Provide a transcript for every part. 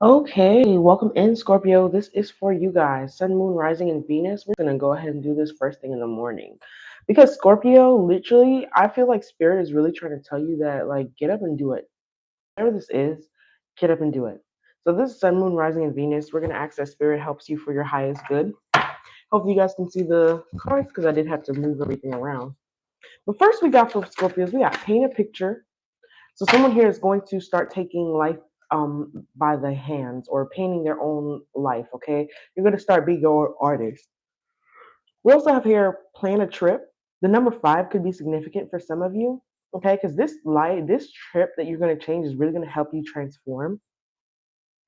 Okay, welcome in, Scorpio. This is for you guys. Sun, Moon, Rising, and Venus. We're going to go ahead and do this first thing in the morning. Because Scorpio, literally, I feel like Spirit is really trying to tell you that, like, get up and do it. Whatever this is, get up and do it. So, this is Sun, Moon, Rising, and Venus. We're going to ask that Spirit helps you for your highest good. Hopefully, you guys can see the cards because I did have to move everything around. But first, we got for Scorpios, we got paint a picture. So someone here is going to start taking life by the hands or painting their own life. Okay, you're going to start being your artist. We also have here plan a trip. The number 5 could be significant for some of you. Okay, because this trip that you're going to change is really going to help you transform.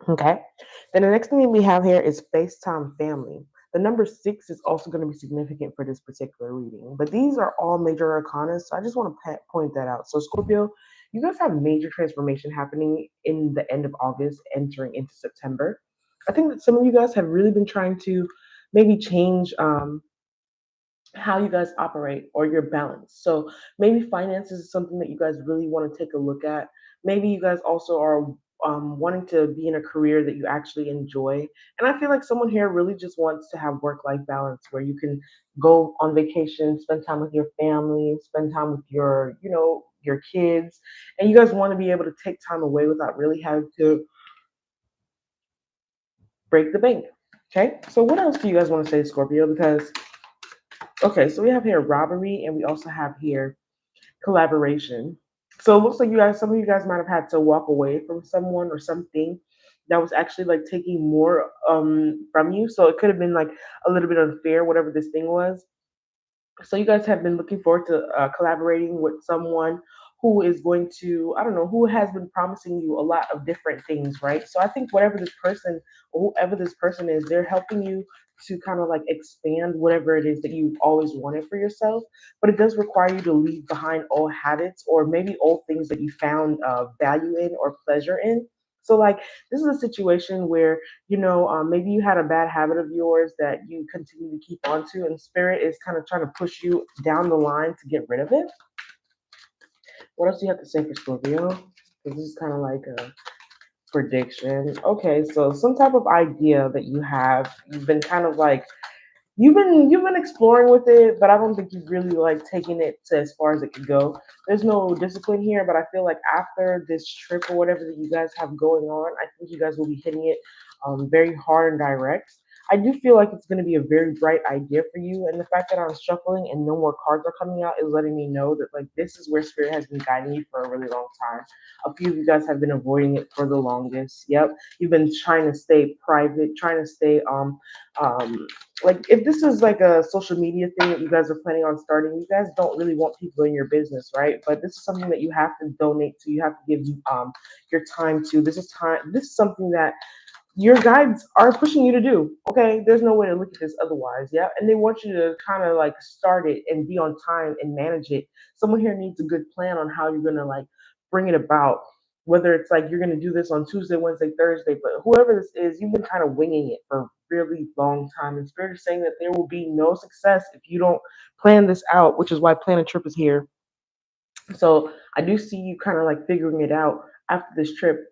Okay. Then the next thing we have here is FaceTime family. The number 6 is also going to be significant for this particular reading. But these are all major arcana, so I just want to point that out. So Scorpio, you guys have major transformation happening in the end of August, entering into September. I think that some of you guys have really been trying to maybe change how you guys operate or your balance. So maybe finances is something that you guys really want to take a look at. Maybe you guys also are wanting to be in a career that you actually enjoy. And I feel like someone here really just wants to have work-life balance where you can go on vacation, spend time with your family, spend time with your kids, and you guys want to be able to take time away without really having to break the bank. Okay, so what else do you guys want to say, Scorpio? Because okay, so we have here robbery, and we also have here collaboration. So it looks like some of you guys might have had to walk away from someone or something that was actually like taking more from you. So it could have been like a little bit unfair, whatever this thing was. So you guys have been looking forward to collaborating with someone who is going to, I don't know, who has been promising you a lot of different things, right? So I think whatever this person or whoever this person is, they're helping you to kind of like expand whatever it is that you've always wanted for yourself. But it does require you to leave behind old habits or maybe old things that you found value in or pleasure in. So like this is a situation where maybe you had a bad habit of yours that you continue to keep onto, and spirit is kind of trying to push you down the line to get rid of it. What else do you have to say for Scorpio? This is kind of like a prediction. Okay, so some type of idea that you've been kind of like you've been exploring with it, but I don't think you've really like taken it to as far as it could go. There's no discipline here, but I feel like after this trip or whatever that you guys have going on, I think you guys will be hitting it very hard and direct. I do feel like it's going to be a very bright idea for you, and the fact that I'm shuffling and no more cards are coming out is letting me know that like this is where spirit has been guiding you for a really long time. A few of you guys have been avoiding it for the longest. Yep, you've been trying to stay private, trying to stay um like if this is like a social media thing that you guys are planning on starting, you guys don't really want people in your business, right? But this is something that you have to donate to, you have to give your time to. This is something that your guides are pushing you to do. Okay, there's no way to look at this otherwise. Yeah, and they want you to kind of like start it and be on time and manage it. Someone here needs a good plan on how you're gonna like bring it about. Whether it's like you're gonna do this on Tuesday, Wednesday, Thursday, but whoever this is, you've been kind of winging it for a really long time. And Spirit is saying that there will be no success if you don't plan this out, which is why Plan a Trip is here. So I do see you kind of like figuring it out after this trip,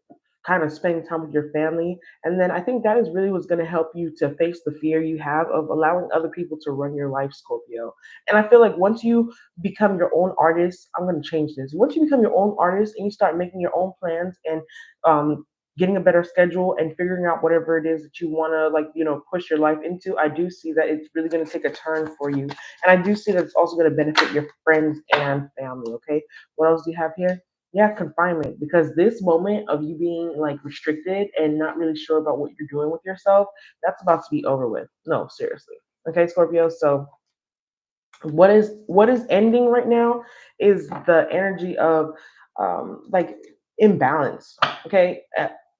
kind of spending time with your family. And then I think that is really what's going to help you to face the fear you have of allowing other people to run your life, Scorpio. And I feel like once you become your own artist, I'm going to change this. Once you become your own artist and you start making your own plans and getting a better schedule and figuring out whatever it is that you want to like push your life into, I do see that it's really going to take a turn for you, and I do see that it's also going to benefit your friends and family. Okay, what else do you have here? Yeah, confinement, because this moment of you being like restricted and not really sure about what you're doing with yourself, that's about to be over with. No, seriously. Okay, Scorpio. So what is ending right now is the energy of like imbalance. Okay,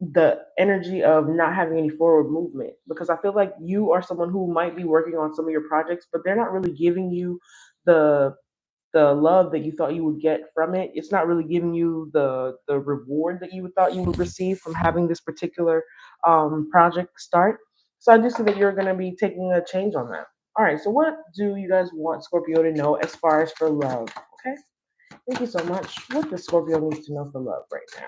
the energy of not having any forward movement, because I feel like you are someone who might be working on some of your projects, but they're not really giving you the the love that you thought you would get from it. It's not really giving you the reward that you would thought you would receive from having this particular project start. So I do see that you're going to be taking a change on that. All right. So what do you guys want Scorpio to know as far as for love? Okay. Thank you so much. What does Scorpio need to know for love right now?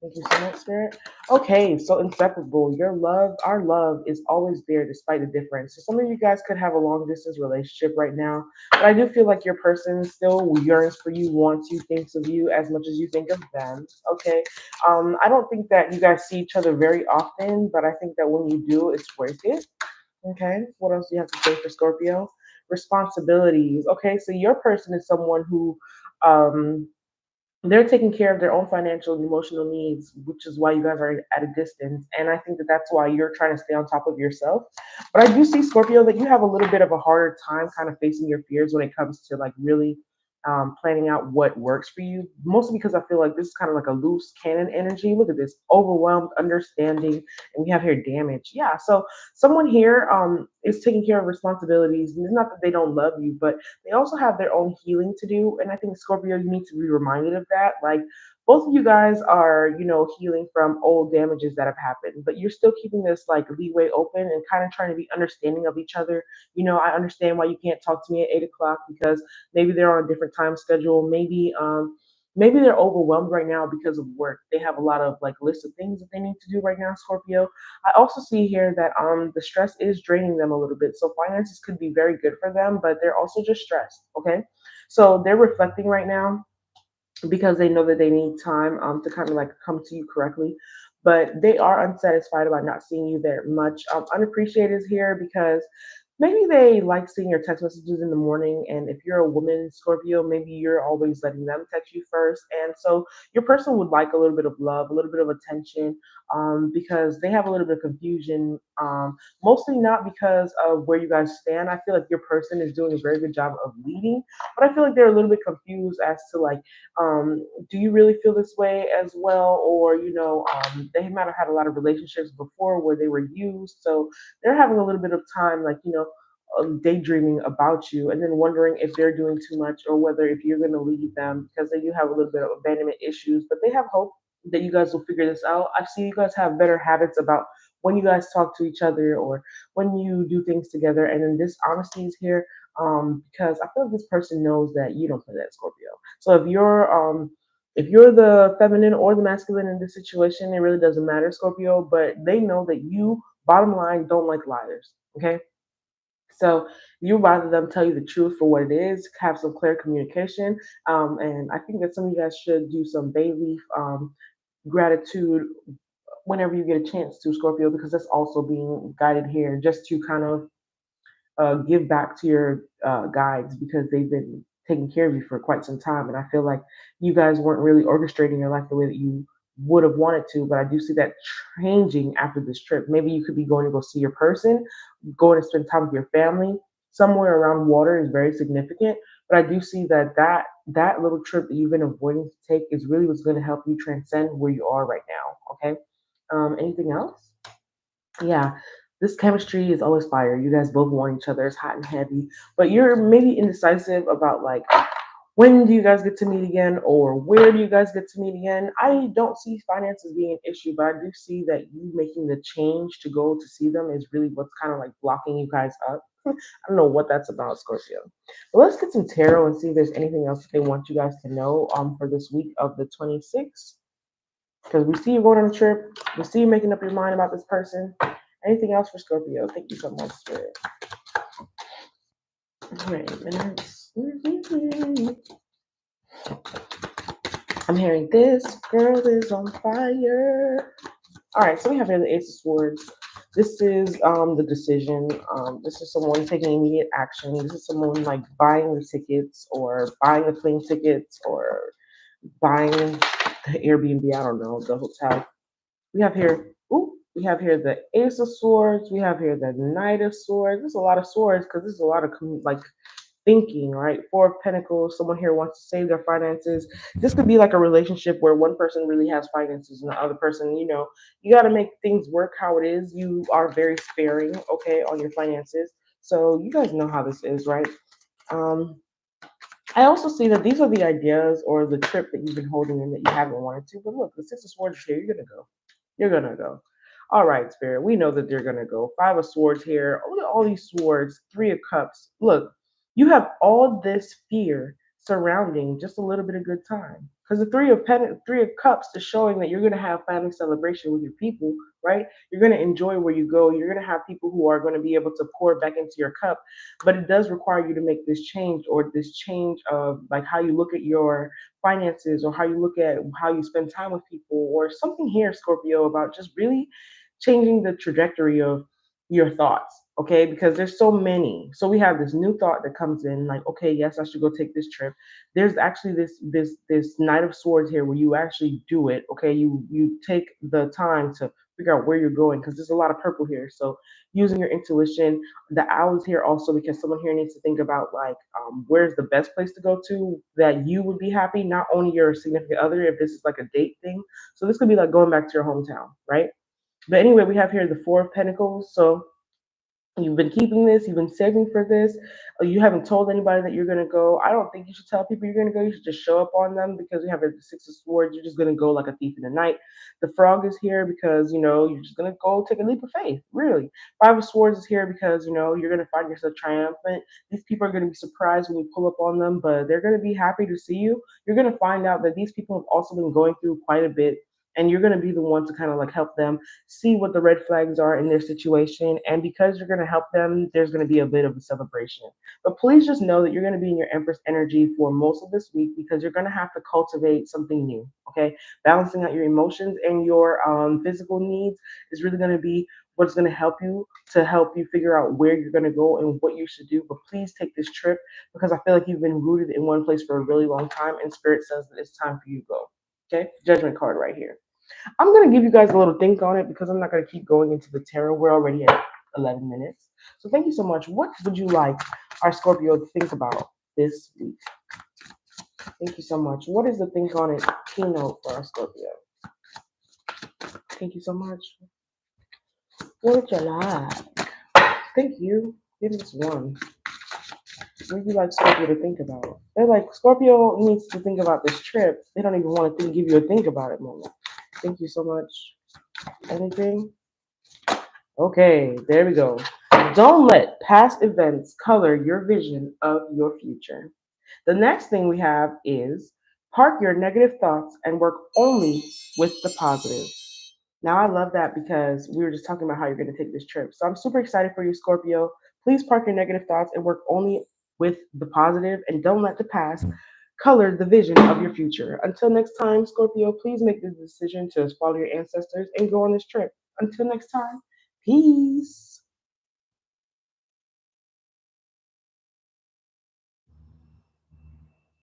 Thank you so much, Spirit. Okay, so inseparable. Your love, our love is always there despite the difference. So some of you guys could have a long distance relationship right now, but I do feel like your person still yearns for you, wants you, thinks of you as much as you think of them. Okay. I don't think that you guys see each other very often, but I think that when you do, it's worth it. Okay. What else do you have to say for Scorpio? Responsibilities. Okay, so your person is someone who um they're taking care of their own financial and emotional needs, which is why you guys are at a distance. And I think that that's why you're trying to stay on top of yourself. But I do see, Scorpio, that you have a little bit of a harder time kind of facing your fears when it comes to like really planning out what works for you. Mostly because I feel like this is kind of like a loose cannon energy. Look at this overwhelmed, understanding, and we have here damage. Yeah. So someone here is taking care of responsibilities. And it's not that they don't love you, but they also have their own healing to do. And I think, Scorpio, you need to be reminded of that. Like, both of you guys are, healing from old damages that have happened, but you're still keeping this like leeway open and kind of trying to be understanding of each other. I understand why you can't talk to me at 8 o'clock because maybe they're on a different time schedule. Maybe they're overwhelmed right now because of work. They have a lot of like lists of things that they need to do right now, Scorpio. I also see here that the stress is draining them a little bit. So finances could be very good for them, but they're also just stressed. Okay. So they're reflecting right now because they know that they need time to kind of like come to you correctly. But they are unsatisfied about not seeing you there much. Unappreciated is here because maybe they like seeing your text messages in the morning. And if you're a woman, Scorpio, maybe you're always letting them text you first. And so your person would like a little bit of love, a little bit of attention, because they have a little bit of confusion. Mostly not because of where you guys stand. I feel like your person is doing a very good job of leading, but I feel like they're a little bit confused as to like do you really feel this way as well? Or, they might have had a lot of relationships before where they were used. So they're having a little bit of time, like, daydreaming about you and then wondering if they're doing too much or whether if you're going to leave them because they do have a little bit of abandonment issues, but they have hope that you guys will figure this out. I see you guys have better habits about when you guys talk to each other or when you do things together. And then this honesty is here because I feel like this person knows that you don't play that, Scorpio. So if you're the feminine or the masculine in this situation, it really doesn't matter, Scorpio. But they know that you, bottom line, don't like liars. Okay, so you rather them tell you the truth for what it is, have some clear communication, and I think that some of you guys should do some bay leaf gratitude whenever you get a chance to, Scorpio, because that's also being guided here, just to kind of give back to your guides because they've been taking care of you for quite some time. And I feel like you guys weren't really orchestrating your life the way that you would have wanted to. But I do see that changing after this trip. Maybe you could be going to go see your person, going to spend time with your family. Somewhere around water is very significant. But I do see that little trip that you've been avoiding to take is really what's going to help you transcend where you are right now. Okay. Anything else? Yeah, this chemistry is always fire. You guys both want each other. It's hot and heavy, but you're maybe indecisive about like when do you guys get to meet again or where do you guys get to meet again. I don't see finances being an issue, but I do see that you making the change to go to see them is really what's kind of like blocking you guys up. I don't know what that's about, Scorpio. But let's get some tarot and see if there's anything else that they want you guys to know for this week of the 26th. Because we see you going on a trip, we see you making up your mind about this person. Anything else for Scorpio? Thank you so much, Spirit. Wait minutes. I'm hearing this girl is on fire. All right, so we have here the Ace of Swords. This is the decision. This is someone taking immediate action. This is someone like buying the tickets or buying the plane tickets or buying the Airbnb. I don't know, the hotel. We have here, we have here the Ace of Swords. We have here the Knight of Swords. There's a lot of swords because there's a lot of like thinking, right? Four of Pentacles. Someone here wants to save their finances. This could be like a relationship where one person really has finances and the other person, you got to make things work how it is. You are very sparing, okay, on your finances. So you guys know how this is, right? Um, I also see that these are the ideas or the trip that you've been holding in that you haven't wanted to. But look, the Six of Swords is here. You're gonna go. You're gonna go. All right, Spirit. We know that they're gonna go. Five of Swords here. Look at all these swords. Three of Cups. Look, you have all this fear surrounding just a little bit of good time. Because the Three of Cups is showing that you're going to have family celebration with your people, right? You're going to enjoy where you go. You're going to have people who are going to be able to pour back into your cup, but it does require you to make this change, or this change of like how you look at your finances, or how you look at how you spend time with people, or something here, Scorpio, about just really changing the trajectory of your thoughts. Okay, because there's so many. So we have this new thought that comes in, like, okay, yes, I should go take this trip. There's actually this Knight of Swords here where you actually do it. Okay, you take the time to figure out where you're going, because there's a lot of purple here. So using your intuition. The owl is here also because someone here needs to think about like, where's the best place to go to that you would be happy, not only your significant other, if this is like a date thing. So this could be like going back to your hometown, right? But anyway, we have here the Four of Pentacles. So you've been keeping this, you've been saving for this, you haven't told anybody that you're going to go. I don't think you should tell people you're going to go. You should just show up on them, because you have the Six of Swords. You're just going to go like a thief in the night. The Frog is here because, you're just going to go take a leap of faith, really. Five of Swords is here because, you're going to find yourself triumphant. These people are going to be surprised when you pull up on them, but they're going to be happy to see you. You're going to find out that these people have also been going through quite a bit, and you're going to be the one to kind of like help them see what the red flags are in their situation. And because you're going to help them, there's going to be a bit of a celebration. But please just know that you're going to be in your Empress energy for most of this week, because you're going to have to cultivate something new. Okay, balancing out your emotions and your physical needs is really going to be what's going to help you figure out where you're going to go and what you should do. But please take this trip, because I feel like you've been rooted in one place for a really long time, and Spirit says that it's time for you to go. Okay, Judgment card right here. I'm going to give you guys a little think on it, because I'm not going to keep going into the tarot. We're already at 11 minutes. So thank you so much. What would you like our Scorpio to think about this week? Thank you so much. What is the think on it keynote for our Scorpio? Thank you so much. What would you like? Thank you. Give us one. What would you like Scorpio to think about? They're like, Scorpio needs to think about this trip. They don't even want to give you a think about it moment. Thank you so much. Anything? Okay, there we go. Don't let past events color your vision of your future. The next thing we have is park your negative thoughts and work only with the positive. Now, I love that, because we were just talking about how you're going to take this trip. So I'm super excited for you, Scorpio. Please park your negative thoughts and work only with the positive, and don't let the past color the vision of your future. Until next time, Scorpio, please make the decision to follow your ancestors and go on this trip. Until next time, peace.